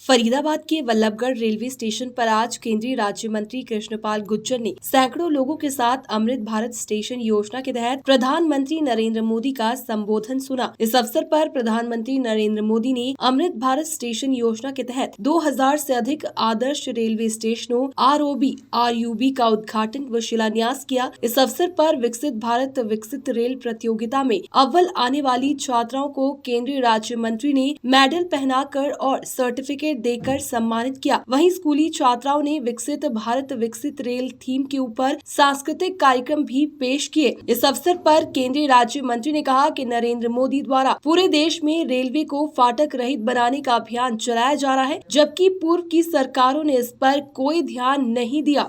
फरीदाबाद के Vallabhgarh railway station पर आज केंद्रीय राज्य मंत्री कृष्णपाल गुर्जर ने सैकड़ों लोगों के साथ अमृत भारत स्टेशन योजना के तहत प्रधानमंत्री नरेंद्र मोदी का संबोधन सुना। इस अवसर पर प्रधानमंत्री नरेंद्र मोदी ने अमृत भारत स्टेशन योजना के तहत 2000 से अधिक आदर्श रेलवे स्टेशनों ROB का उद्घाटन व शिलान्यास किया। इस अवसर पर विकसित भारत विकसित रेल प्रतियोगिता में अव्वल आने वाली छात्राओं को केंद्रीय राज्य मंत्री ने मेडल पहनाकर और सर्टिफिकेट देकर सम्मानित किया। वहीं स्कूली छात्राओं ने विकसित भारत विकसित रेल थीम के ऊपर सांस्कृतिक कार्यक्रम भी पेश किए। इस अवसर पर केंद्रीय राज्य मंत्री ने कहा कि नरेंद्र मोदी द्वारा पूरे देश में रेलवे को फाटक रहित बनाने का अभियान चलाया जा रहा है, जबकि पूर्व की सरकारों ने इस पर कोई ध्यान नहीं दिया।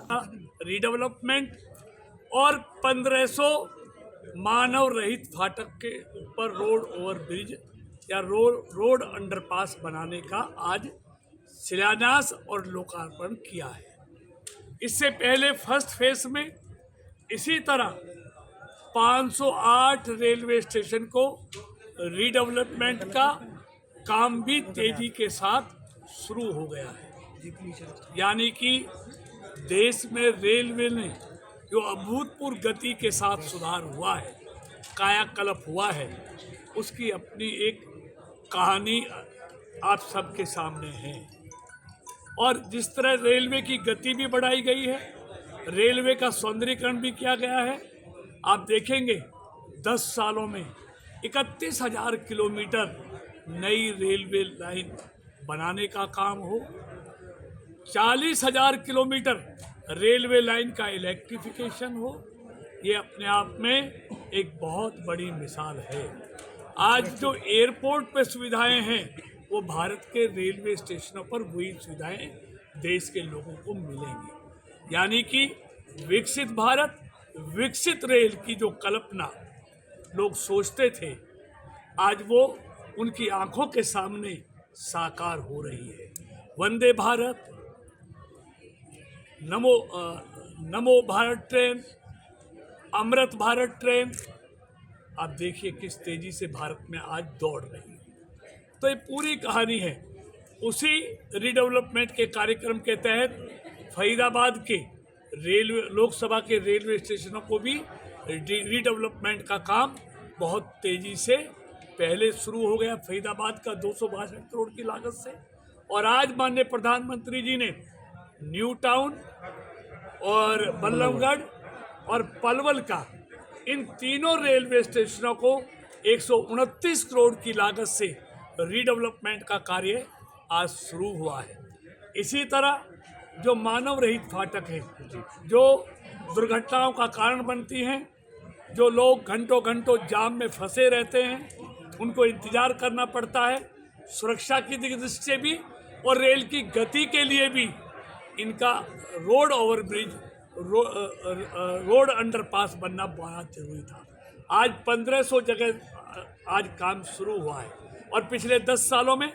रीडेवलपमेंट और 1500 मानव रहित फाटक के ऊपर रोड ओवरब्रिज या रोड अंडरपास बनाने का आज शिलान्यास और लोकार्पण किया है। इससे पहले फर्स्ट फेज में इसी तरह 508 रेलवे स्टेशन को रीडेवलपमेंट का काम भी तेजी के साथ शुरू हो गया है। यानी कि देश में रेलवे ने जो अभूतपूर्व गति के साथ सुधार हुआ है, कायाकल्प हुआ है, उसकी अपनी एक कहानी आप सबके सामने है। और जिस तरह रेलवे की गति भी बढ़ाई गई है, रेलवे का सौंदर्यीकरण भी किया गया है। आप देखेंगे 10 सालों में 31,000 किलोमीटर नई रेलवे लाइन बनाने का काम हो, 40,000 किलोमीटर रेलवे लाइन का इलेक्ट्रिफिकेशन हो। ये अपने आप में एक बहुत बड़ी मिसाल है। आज जो एयरपोर्ट पे सुविधाएं हैं, वो भारत के रेलवे स्टेशनों पर वही सुविधाएं देश के लोगों को मिलेंगी। यानी कि विकसित भारत विकसित रेल की जो कल्पना लोग सोचते थे, आज वो उनकी आंखों के सामने साकार हो रही है। वंदे भारत, नमो भारत ट्रेन, अमृत भारत ट्रेन, आप देखिए किस तेजी से भारत में आज दौड़ रही है। तो ये पूरी कहानी है। उसी रीडेवलपमेंट के कार्यक्रम के तहत फरीदाबाद के रेलवे लोकसभा के रेलवे स्टेशनों को भी रीडेवलपमेंट का काम बहुत तेजी से पहले शुरू हो गया। फरीदाबाद का 262 करोड़ की लागत से, और आज माननीय प्रधानमंत्री जी ने न्यू टाउन और बल्लभगढ़ और पलवल का, इन तीनों रेलवे स्टेशनों को 129 करोड़ की लागत से रीडेवलपमेंट का कार्य आज शुरू हुआ है। इसी तरह जो मानव रहित फाटक हैं, जो दुर्घटनाओं का कारण बनती हैं, जो लोग घंटों घंटों जाम में फंसे रहते हैं, उनको इंतजार करना पड़ता है, सुरक्षा की दृष्टि से भी और रेल की गति के लिए भी इनका रोड ओवरब्रिज, रोड अंडरपास बनना बहुत जरूरी था। आज 1500 जगह आज काम शुरू हुआ है, और पिछले 10 सालों में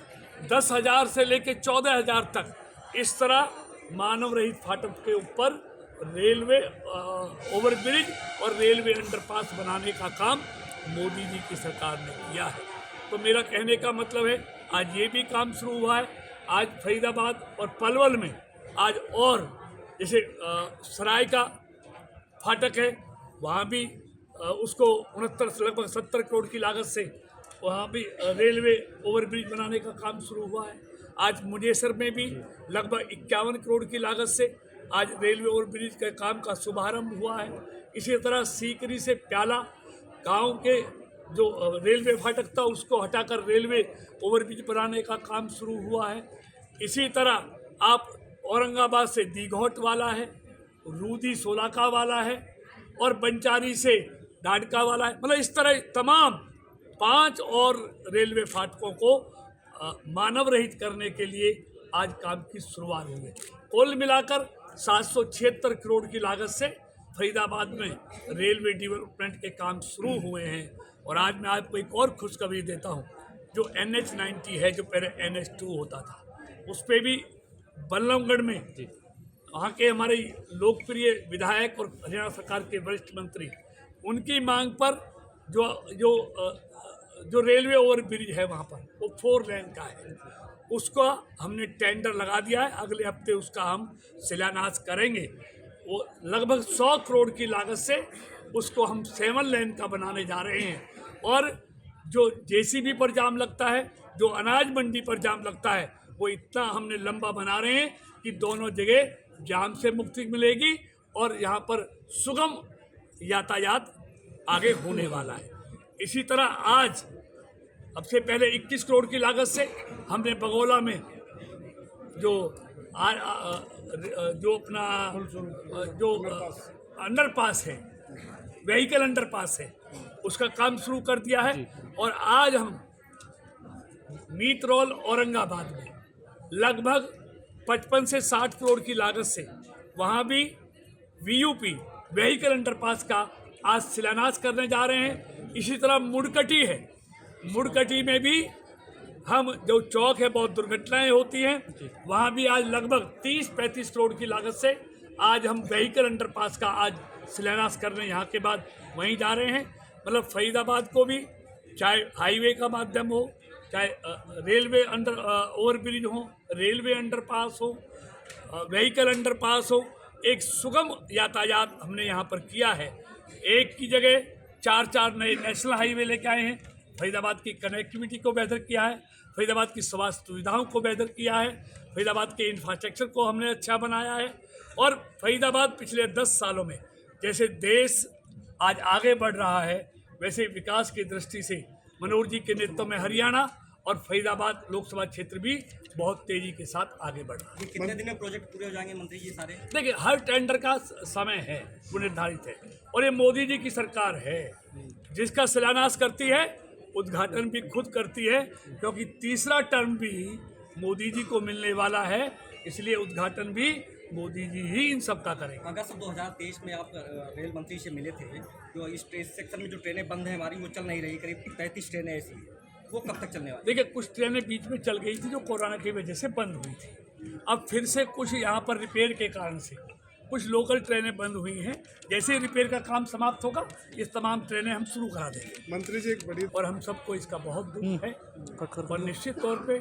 10,000 से लेकर 14,000 तक इस तरह मानव रहित फाटक के ऊपर रेलवे ओवरब्रिज और रेलवे अंडरपास बनाने का काम मोदी जी की सरकार ने किया है। तो मेरा कहने का मतलब है, आज ये भी काम शुरू हुआ है। आज फरीदाबाद और पलवल में आज, और जैसे सराय का फाटक है, वहाँ भी उसको 69 से लगभग 70 करोड़ की लागत से वहाँ भी रेलवे ओवरब्रिज बनाने का काम शुरू हुआ है। आज मुजेसर में भी लगभग 51 करोड़ की लागत से आज रेलवे ओवरब्रिज के काम का शुभारंभ हुआ है। इसी तरह सीकरी से प्याला गांव के जो रेलवे फाटक था, उसको हटाकर रेलवे ओवरब्रिज बनाने का काम शुरू हुआ है। इसी तरह आप औरंगाबाद से दीघोट वाला है, रूदी सोलाका वाला है, और बंचारी से ढाडका वाला है। मतलब इस तरह तमाम 5 और रेलवे फाटकों को मानव रहित करने के लिए आज काम की शुरुआत हुई है। कुल मिलाकर 776 करोड़ की लागत से फरीदाबाद में रेलवे डेवलपमेंट के काम शुरू हुए हैं। और आज मैं आपको एक और खुशखबरी देता हूं, जो NH90 है, जो पहले NH2 होता था, उस पर भी बल्लभगढ़ में वहाँ के हमारे लोकप्रिय विधायक और हरियाणा सरकार के वरिष्ठ मंत्री, उनकी मांग पर जो रेलवे ओवरब्रिज है वहाँ पर, वो 4 लेन का है। उसका हमने टेंडर लगा दिया है, अगले हफ्ते उसका हम शिलान्यास करेंगे। वो लगभग 100 करोड़ की लागत से उसको हम 7 लेन का बनाने जा रहे हैं। और जो जेसीबी पर जाम लगता है, जो अनाज मंडी पर जाम लगता है, वो इतना हमने लंबा बना रहे हैं कि दोनों जगह जाम से मुक्ति मिलेगी और यहाँ पर सुगम यातायात आगे होने वाला है। इसी तरह आज अब से पहले 21 करोड़ की लागत से हमने बगोला में जो अपना जो अंडरपास है, व्हीकल अंडरपास है, उसका काम शुरू कर दिया है। और आज हम मीत रोल औरंगाबाद में लगभग 55 से 60 करोड़ की लागत से वहाँ भी वीयूपी व्हीकल अंडरपास का आज शिलान्यास करने जा रहे हैं। इसी तरह मुड़कटी है, मुड़कटी में भी हम जो चौक है, बहुत दुर्घटनाएं होती हैं, वहाँ भी आज लगभग 30-35 करोड़ की लागत से आज हम व्हीकल अंडरपास का आज शिलान्यास करने यहाँ के बाद वहीं जा रहे हैं। मतलब फरीदाबाद को भी चाहे हाईवे का माध्यम हो, चाहे रेलवे ओवरब्रिज हो, रेलवे अंडरपास हो, व्हीकल अंडरपास हो, एक सुगम यातायात हमने यहाँ पर किया है। एक की जगह 4 नए नेशनल हाईवे लेके आए हैं। फरीदाबाद की कनेक्टिविटी को बेहतर किया है, फरीदाबाद की स्वास्थ्य सुविधाओं को बेहतर किया है, फरीदाबाद के इंफ्रास्ट्रक्चर को हमने अच्छा बनाया है। और फरीदाबाद पिछले 10 सालों में जैसे देश आज आगे बढ़ रहा है, वैसे विकास की दृष्टि से मनोहर जी के नेतृत्व में हरियाणा और फरीदाबाद लोकसभा क्षेत्र भी बहुत तेजी के साथ आगे बढ़ रहा है। कितने दिन में प्रोजेक्ट पूरे हो जाएंगे मंत्री जी सारे? देखिए, हर टेंडर का समय है, वो निर्धारित है, और ये मोदी जी की सरकार है जिसका शिलान्यास करती है, उद्घाटन भी खुद करती है, क्योंकि तीसरा टर्म भी मोदी जी को मिलने वाला है, इसलिए उद्घाटन भी मोदी जी ही इन सब का करेंगे। अगस्त 2023 में आप रेल मंत्री से मिले थे, जो इस ट्रेन सेक्शन में जो ट्रेनें बंद हैं हमारी, वो चल नहीं रही, करीब 33 ट्रेनें ऐसी, वो कब तक चलने वाली? देखिए, कुछ ट्रेनें बीच में चल गई थी जो कोरोना की वजह से बंद हुई थी। अब फिर से कुछ यहाँ पर रिपेयर के कारण से कुछ लोकल ट्रेनें बंद हुई हैं। जैसे ही रिपेयर का काम समाप्त होगा, ये तमाम ट्रेनें हम शुरू करा देंगे। मंत्री जी एक बड़ी और हम सबको इसका बहुत दुख है, और निश्चित तौर पे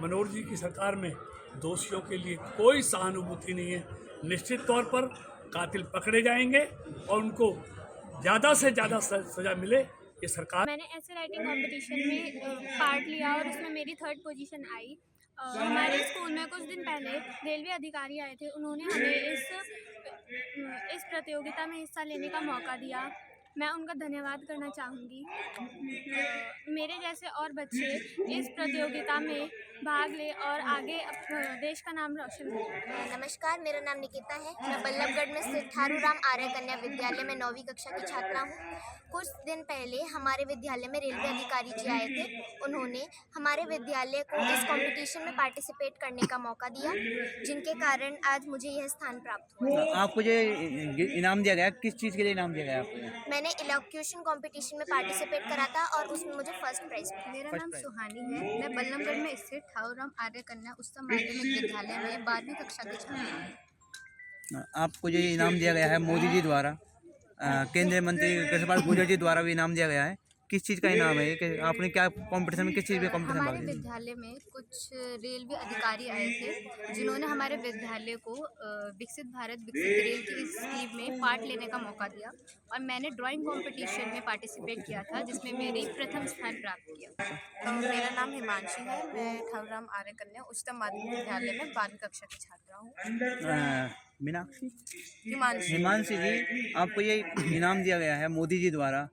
मनोहर जी की सरकार में दोषियों के लिए कोई सहानुभूति नहीं है। निश्चित तौर पर कातिल पकड़े जाएंगे और उनको ज़्यादा से ज़्यादा सज़ा मिले, ये सरकार। मैंने ऐसे राइटिंग कंपटीशन में पार्ट लिया और उसमें मेरी 3rd पोजीशन आई। हमारे स्कूल में कुछ दिन पहले रेलवे अधिकारी आए थे, उन्होंने हमें इस प्रतियोगिता में हिस्सा लेने का मौका दिया। मैं उनका धन्यवाद करना चाहूँगी। मेरे जैसे और बच्चे इस प्रतियोगिता में भाग ले और आगे देश का नाम रोशन करें। नमस्कार, मेरा नाम निकिता है। मैं बल्लभगढ़ में स्थित थारूराम आर्य कन्या विद्यालय में 9वीं कक्षा की छात्रा हूँ। कुछ दिन पहले हमारे विद्यालय में रेलवे अधिकारी जी आए थे। उन्होंने हमारे विद्यालय को इस कंपटीशन में पार्टिसिपेट करने का मौका दिया, जिनके कारण आज मुझे यह स्थान प्राप्त हुआ। आपको जो इनाम दिया गया, किस चीज़ के लिए इनाम दिया गया आपको? मैंने इलोक्यूशन कंपटीशन में पार्टिसिपेट करा था और उसमें मुझे फर्स्ट प्राइज मिला। मेरा नाम सुहानी है। मैं बल्लभगढ़ में स्थित ठाकुराम आर्य कन्या उच्चतम माध्यमिक विद्यालय में 12वीं कक्षा की छात्रा हूँ। आपको जो इनाम दिया गया है मोदी जी द्वारा, केंद्रीय मंत्री कृष्णपाल गुर्जर जी द्वारा भी इनाम दिया गया है, किस चीज़ का इनाम है ये? कि आपने क्या कंपटीशन में, किस चीज़ में कंपटीशन हमारे भाग लिया? विद्यालय में कुछ रेलवे अधिकारी आए थे, जिन्होंने हमारे विद्यालय को विकसित भारत विकसित रेल की इस स्कीम में पार्ट लेने का मौका दिया और मैंने ड्राइंग कंपटीशन में पार्टिसिपेट किया था, जिसमें मैंने प्रथम स्थान प्राप्त किया। मेरा नाम हिमांशी है। मैं ठाकुराम आर्य कन्या उच्चतम माध्यमिक विद्यालय में 12वीं कक्षा की छात्रा हूँ। मीनाक्षी हिमांशी हिमांशी जी, आपको ये इनाम दिया गया है मोदी जी द्वारा,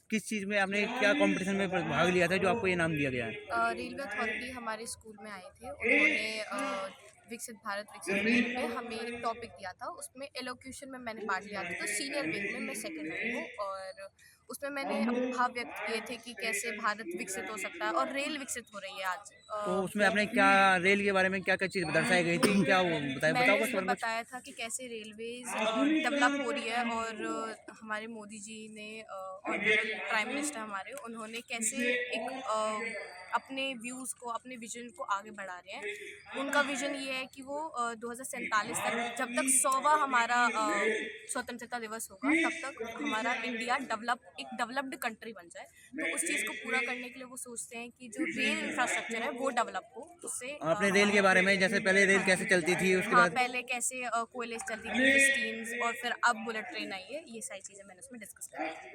किस चीज़ में आपने क्या कंपटीशन में भाग लिया था जो आपको ये इनाम दिया गया है? रेलवे अथॉरिटी हमारे स्कूल में आए थे। उन्होंने विकसित भारत विकसित रेल में हमें एक टॉपिक दिया था, उसमें एलोक्यूशन में मैंने पार्ट लिया था। तो सीनियर विंग में मैं सेकंड आई हूँ और उसमें मैंने अपने भाव व्यक्त किए थे कि कैसे भारत विकसित हो सकता है और रेल विकसित हो रही है आज। तो उसमें आपने क्या रेल के बारे में क्या क्या चीज़ दर्शाई गई थी, क्या वो मैंने उसमें बताया था कि कैसे रेलवेज डेवलप हो रही है और हमारे मोदी जी ने ऑनरेबल प्राइम मिनिस्टर हमारे, उन्होंने कैसे एक अपने व्यूज़ को, अपने विजन को आगे बढ़ा रहे हैं। उनका विजन ये है कि वो 2047 तक, जब तक 100वां हमारा स्वतंत्रता दिवस होगा, तब तक हमारा इंडिया डेवलप एक डेवलप्ड कंट्री बन जाए। तो उस चीज़ को पूरा करने के लिए वो सोचते हैं कि जो रेल इंफ्रास्ट्रक्चर है वो डेवलप हो, उससे आपने रेल के बारे में, जैसे पहले रेल कैसे चलती थी, उसके हाँ, बाद पहले कैसे कोयले से चलती थी, स्टीम्स, और फिर अब बुलेट ट्रेन आई है, ये सारी चीज़ें मैंने उसमें डिस्कस करी।